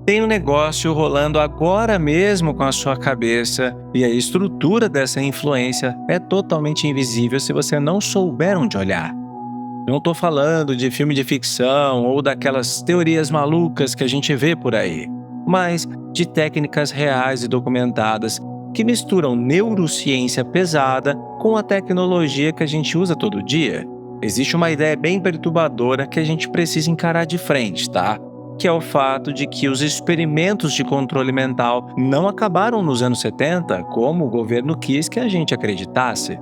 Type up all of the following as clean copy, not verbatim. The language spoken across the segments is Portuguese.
Tem um negócio rolando agora mesmo com a sua cabeça e a estrutura dessa influência é totalmente invisível se você não souber onde olhar. Não estou falando de filme de ficção ou daquelas teorias malucas que a gente vê por aí, mas de técnicas reais e documentadas que misturam neurociência pesada com a tecnologia que a gente usa todo dia. Existe uma ideia bem perturbadora que a gente precisa encarar de frente, tá? Que é o fato de que os experimentos de controle mental não acabaram nos anos 70, como o governo quis que a gente acreditasse.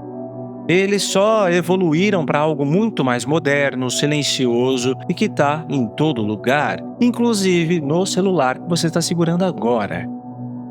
Eles só evoluíram para algo muito mais moderno, silencioso e que está em todo lugar, inclusive no celular que você está segurando agora.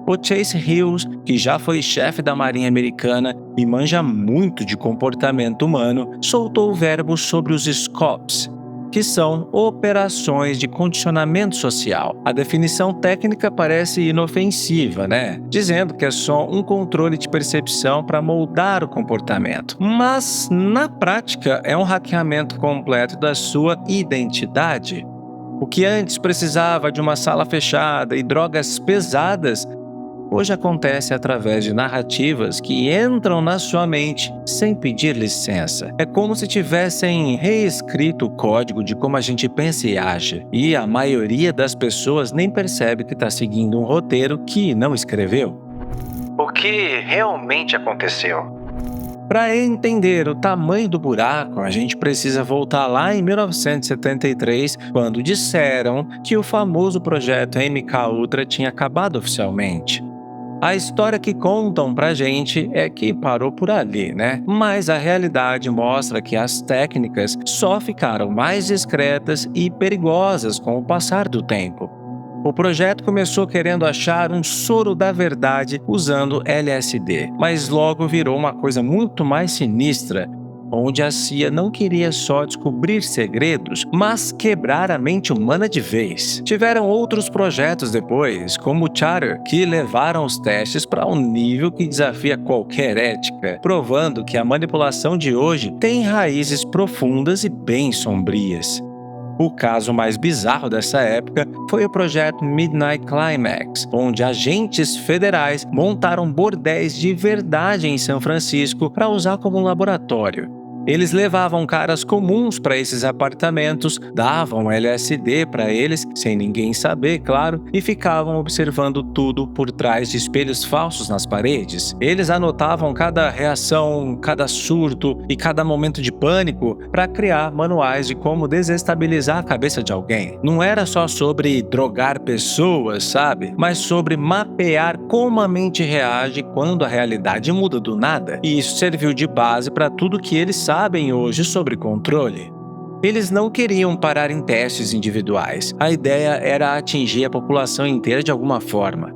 O Chase Hills, que já foi chefe da Marinha Americana e manja muito de comportamento humano, soltou o verbo sobre os SCOPs, que são operações de condicionamento social. A definição técnica parece inofensiva, né? Dizendo que é só um controle de percepção para moldar o comportamento. Mas, na prática, é um hackeamento completo da sua identidade. O que antes precisava de uma sala fechada e drogas pesadas, hoje acontece através de narrativas que entram na sua mente sem pedir licença. É como se tivessem reescrito o código de como a gente pensa e age, e a maioria das pessoas nem percebe que está seguindo um roteiro que não escreveu. O que realmente aconteceu? Para entender o tamanho do buraco, a gente precisa voltar lá em 1973, quando disseram que o famoso projeto MK Ultra tinha acabado oficialmente. A história que contam pra gente é que parou por ali, né? Mas a realidade mostra que as técnicas só ficaram mais discretas e perigosas com o passar do tempo. O projeto começou querendo achar um soro da verdade usando LSD, mas logo virou uma coisa muito mais sinistra, onde a CIA não queria só descobrir segredos, mas quebrar a mente humana de vez. Tiveram outros projetos depois, como o Chatter, que levaram os testes para um nível que desafia qualquer ética, provando que a manipulação de hoje tem raízes profundas e bem sombrias. O caso mais bizarro dessa época foi o projeto Midnight Climax, onde agentes federais montaram bordéis de verdade em São Francisco para usar como laboratório. Eles levavam caras comuns para esses apartamentos, davam LSD para eles, sem ninguém saber, claro, e ficavam observando tudo por trás de espelhos falsos nas paredes. Eles anotavam cada reação, cada surto e cada momento de pânico para criar manuais de como desestabilizar a cabeça de alguém. Não era só sobre drogar pessoas, sabe? Mas sobre mapear como a mente reage quando a realidade muda do nada. E isso serviu de base para tudo que eles sabem hoje sobre controle. Eles não queriam parar em testes individuais. A ideia era atingir a população inteira de alguma forma.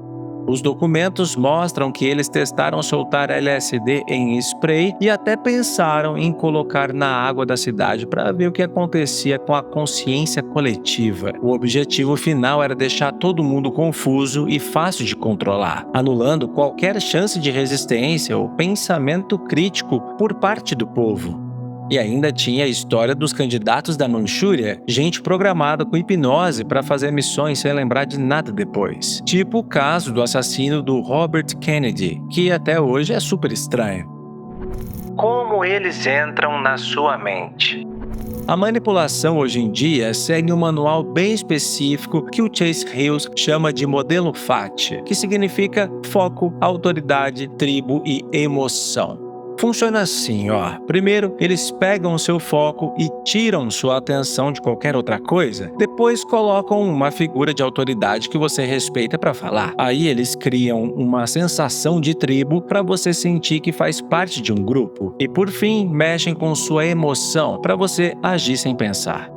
Os documentos mostram que eles testaram soltar LSD em spray e até pensaram em colocar na água da cidade para ver o que acontecia com a consciência coletiva. O objetivo final era deixar todo mundo confuso e fácil de controlar, anulando qualquer chance de resistência ou pensamento crítico por parte do povo. E ainda tinha a história dos candidatos da Manchúria, gente programada com hipnose para fazer missões sem lembrar de nada depois. Tipo o caso do assassino do Robert Kennedy, que até hoje é super estranho. Como eles entram na sua mente? A manipulação hoje em dia segue um manual bem específico que o Chase Hills chama de modelo FAT, que significa foco, autoridade, tribo e emoção. Funciona assim, ó. Primeiro, eles pegam o seu foco e tiram sua atenção de qualquer outra coisa. Depois, colocam uma figura de autoridade que você respeita para falar. Aí, eles criam uma sensação de tribo para você sentir que faz parte de um grupo. E, por fim, mexem com sua emoção para você agir sem pensar.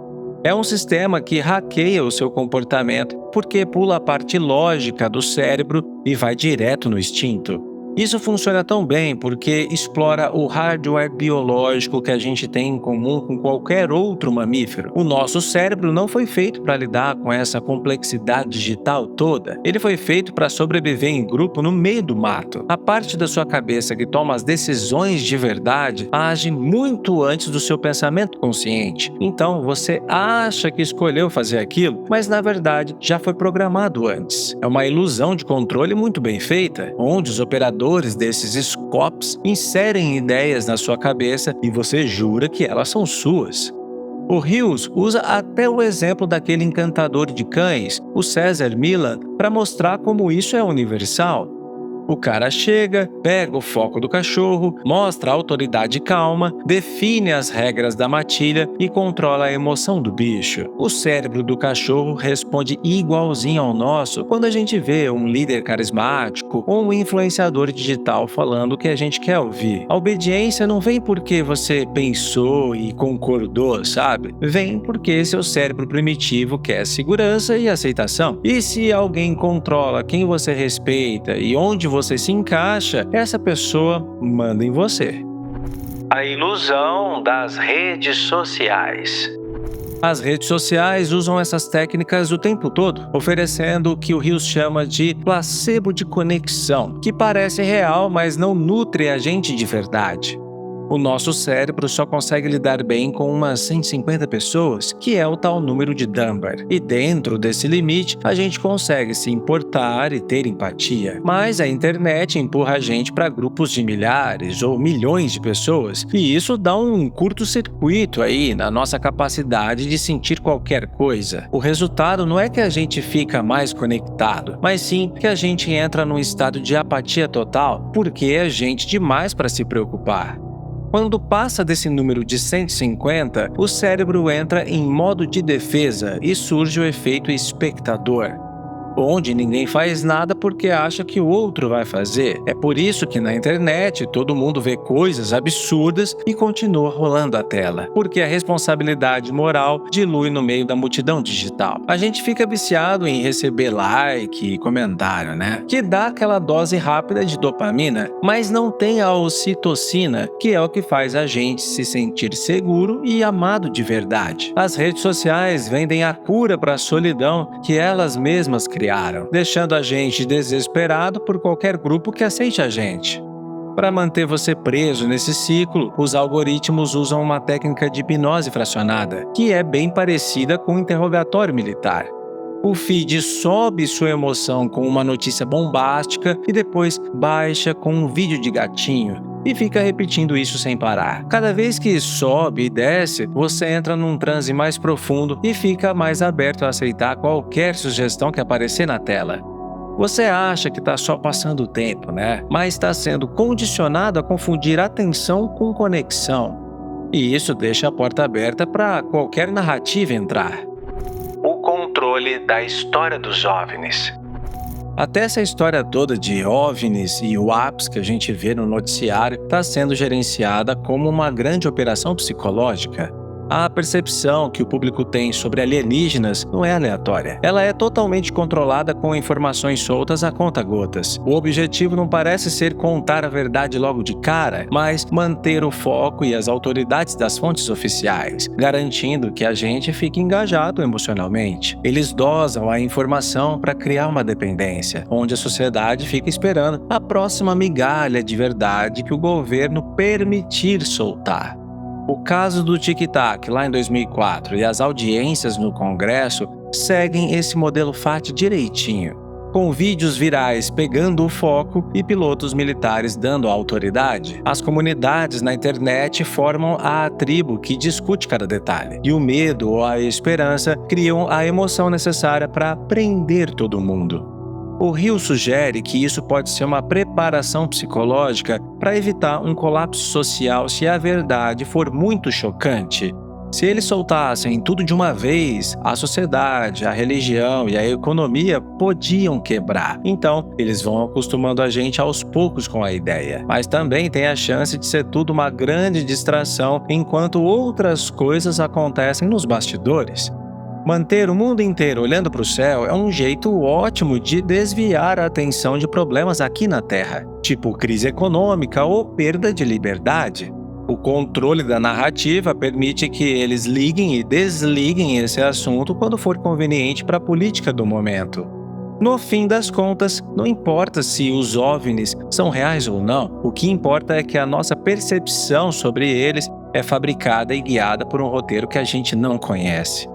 É um sistema que hackeia o seu comportamento porque pula a parte lógica do cérebro e vai direto no instinto. Isso funciona tão bem porque explora o hardware biológico que a gente tem em comum com qualquer outro mamífero. O nosso cérebro não foi feito para lidar com essa complexidade digital toda. Ele foi feito para sobreviver em grupo no meio do mato. A parte da sua cabeça que toma as decisões de verdade age muito antes do seu pensamento consciente. Então, você acha que escolheu fazer aquilo, mas na verdade já foi programado antes. É uma ilusão de controle muito bem feita, onde os operadores desses scopes inserem ideias na sua cabeça e você jura que elas são suas. O Hughes usa até o exemplo daquele encantador de cães, o Cesar Millan, para mostrar como isso é universal. O cara chega, pega o foco do cachorro, mostra a autoridade calma, define as regras da matilha e controla a emoção do bicho. O cérebro do cachorro responde igualzinho ao nosso quando a gente vê um líder carismático ou um influenciador digital falando o que a gente quer ouvir. A obediência não vem porque você pensou e concordou, sabe? Vem porque seu cérebro primitivo quer segurança e aceitação. E se alguém controla quem você respeita e onde você se encaixa, essa pessoa manda em você. A ilusão das redes sociais. As redes sociais usam essas técnicas o tempo todo, oferecendo o que o Hughes chama de placebo de conexão, que parece real, mas não nutre a gente de verdade. O nosso cérebro só consegue lidar bem com umas 150 pessoas, que é o tal número de Dunbar. E dentro desse limite, a gente consegue se importar e ter empatia. Mas a internet empurra a gente para grupos de milhares ou milhões de pessoas, e isso dá um curto-circuito aí na nossa capacidade de sentir qualquer coisa. O resultado não é que a gente fica mais conectado, mas sim que a gente entra num estado de apatia total, porque é gente demais para se preocupar. Quando passa desse número de 150, o cérebro entra em modo de defesa e surge o efeito espectador, onde ninguém faz nada porque acha que o outro vai fazer. É por isso que na internet todo mundo vê coisas absurdas e continua rolando a tela, porque a responsabilidade moral dilui no meio da multidão digital. A gente fica viciado em receber like e comentário, né? Que dá aquela dose rápida de dopamina, mas não tem a ocitocina, que é o que faz a gente se sentir seguro e amado de verdade. As redes sociais vendem a cura para a solidão que elas mesmas criaram, deixando a gente desesperado por qualquer grupo que aceite a gente. Para manter você preso nesse ciclo, os algoritmos usam uma técnica de hipnose fracionada, que é bem parecida com o interrogatório militar. O feed sobe sua emoção com uma notícia bombástica e depois baixa com um vídeo de gatinho, e fica repetindo isso sem parar. Cada vez que sobe e desce, você entra num transe mais profundo e fica mais aberto a aceitar qualquer sugestão que aparecer na tela. Você acha que está só passando o tempo, né? Mas está sendo condicionado a confundir atenção com conexão. E isso deixa a porta aberta para qualquer narrativa entrar. O controle da história dos OVNIs. Até essa história toda de OVNIs e UAPs que a gente vê no noticiário está sendo gerenciada como uma grande operação psicológica. A percepção que o público tem sobre alienígenas não é aleatória. Ela é totalmente controlada com informações soltas a conta-gotas. O objetivo não parece ser contar a verdade logo de cara, mas manter o foco e as autoridades das fontes oficiais, garantindo que a gente fique engajado emocionalmente. Eles dosam a informação para criar uma dependência, onde a sociedade fica esperando a próxima migalha de verdade que o governo permitir soltar. O caso do Tic-Tac, lá em 2004, e as audiências no Congresso seguem esse modelo FAT direitinho, com vídeos virais pegando o foco e pilotos militares dando a autoridade. As comunidades na internet formam a tribo que discute cada detalhe, e o medo ou a esperança criam a emoção necessária para prender todo mundo. O Hill sugere que isso pode ser uma preparação psicológica para evitar um colapso social se a verdade for muito chocante. Se eles soltassem tudo de uma vez, a sociedade, a religião e a economia podiam quebrar. Então, eles vão acostumando a gente aos poucos com a ideia. Mas também tem a chance de ser tudo uma grande distração enquanto outras coisas acontecem nos bastidores. Manter o mundo inteiro olhando para o céu é um jeito ótimo de desviar a atenção de problemas aqui na Terra, tipo crise econômica ou perda de liberdade. O controle da narrativa permite que eles liguem e desliguem esse assunto quando for conveniente para a política do momento. No fim das contas, não importa se os OVNIs são reais ou não, o que importa é que a nossa percepção sobre eles é fabricada e guiada por um roteiro que a gente não conhece.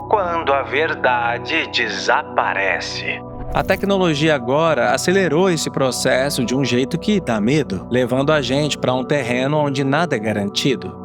Quando a verdade desaparece. A tecnologia agora acelerou esse processo de um jeito que dá medo, levando a gente para um terreno onde nada é garantido.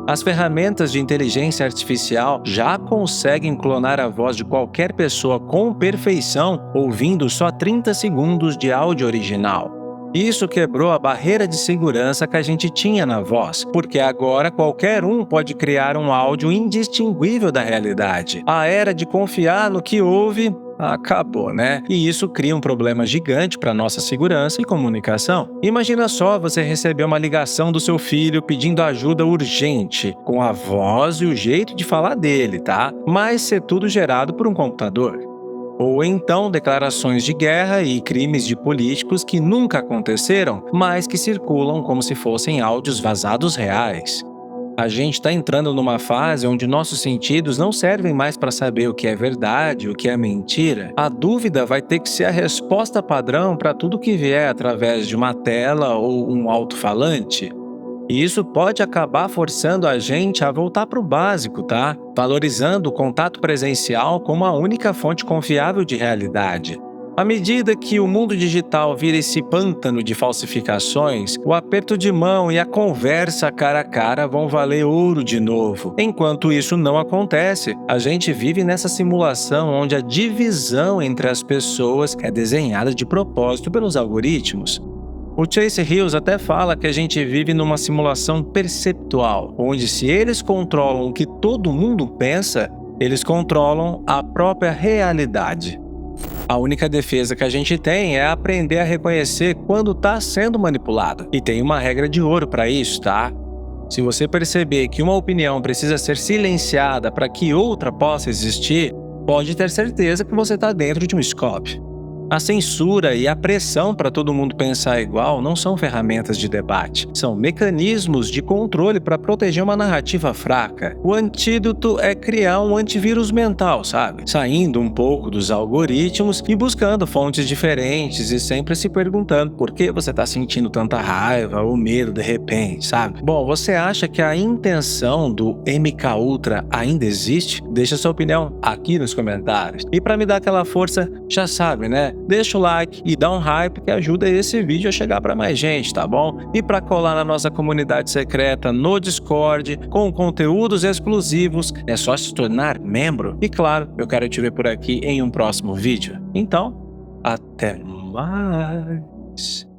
As ferramentas de inteligência artificial já conseguem clonar a voz de qualquer pessoa com perfeição, ouvindo só 30 segundos de áudio original. Isso quebrou a barreira de segurança que a gente tinha na voz, porque agora qualquer um pode criar um áudio indistinguível da realidade. A era de confiar no que ouve acabou, né? E isso cria um problema gigante para nossa segurança e comunicação. Imagina só você receber uma ligação do seu filho pedindo ajuda urgente, com a voz e o jeito de falar dele, tá? Mas ser tudo gerado por um computador. Ou então declarações de guerra e crimes de políticos que nunca aconteceram, mas que circulam como se fossem áudios vazados reais. A gente está entrando numa fase onde nossos sentidos não servem mais para saber o que é verdade e o que é mentira. A dúvida vai ter que ser a resposta padrão para tudo que vier através de uma tela ou um alto-falante. E isso pode acabar forçando a gente a voltar para o básico, tá? Valorizando o contato presencial como a única fonte confiável de realidade. À medida que o mundo digital vira esse pântano de falsificações, o aperto de mão e a conversa cara a cara vão valer ouro de novo. Enquanto isso não acontece, a gente vive nessa simulação onde a divisão entre as pessoas é desenhada de propósito pelos algoritmos. O Chase Hills até fala que a gente vive numa simulação perceptual, onde se eles controlam o que todo mundo pensa, eles controlam a própria realidade. A única defesa que a gente tem é aprender a reconhecer quando está sendo manipulado. E tem uma regra de ouro para isso, tá? Se você perceber que uma opinião precisa ser silenciada para que outra possa existir, pode ter certeza que você está dentro de um scope. A censura e a pressão para todo mundo pensar igual não são ferramentas de debate, são mecanismos de controle para proteger uma narrativa fraca. O antídoto é criar um antivírus mental, sabe? Saindo um pouco dos algoritmos e buscando fontes diferentes e sempre se perguntando por que você está sentindo tanta raiva ou medo de repente, sabe? Bom, você acha que a intenção do MK Ultra ainda existe? Deixa sua opinião aqui nos comentários. E para me dar aquela força, já sabe, né? Deixa o like e dá um hype que ajuda esse vídeo a chegar para mais gente, tá bom? E para colar na nossa comunidade secreta no Discord, com conteúdos exclusivos, é só se tornar membro. E claro, eu quero te ver por aqui em um próximo vídeo. Então, até mais!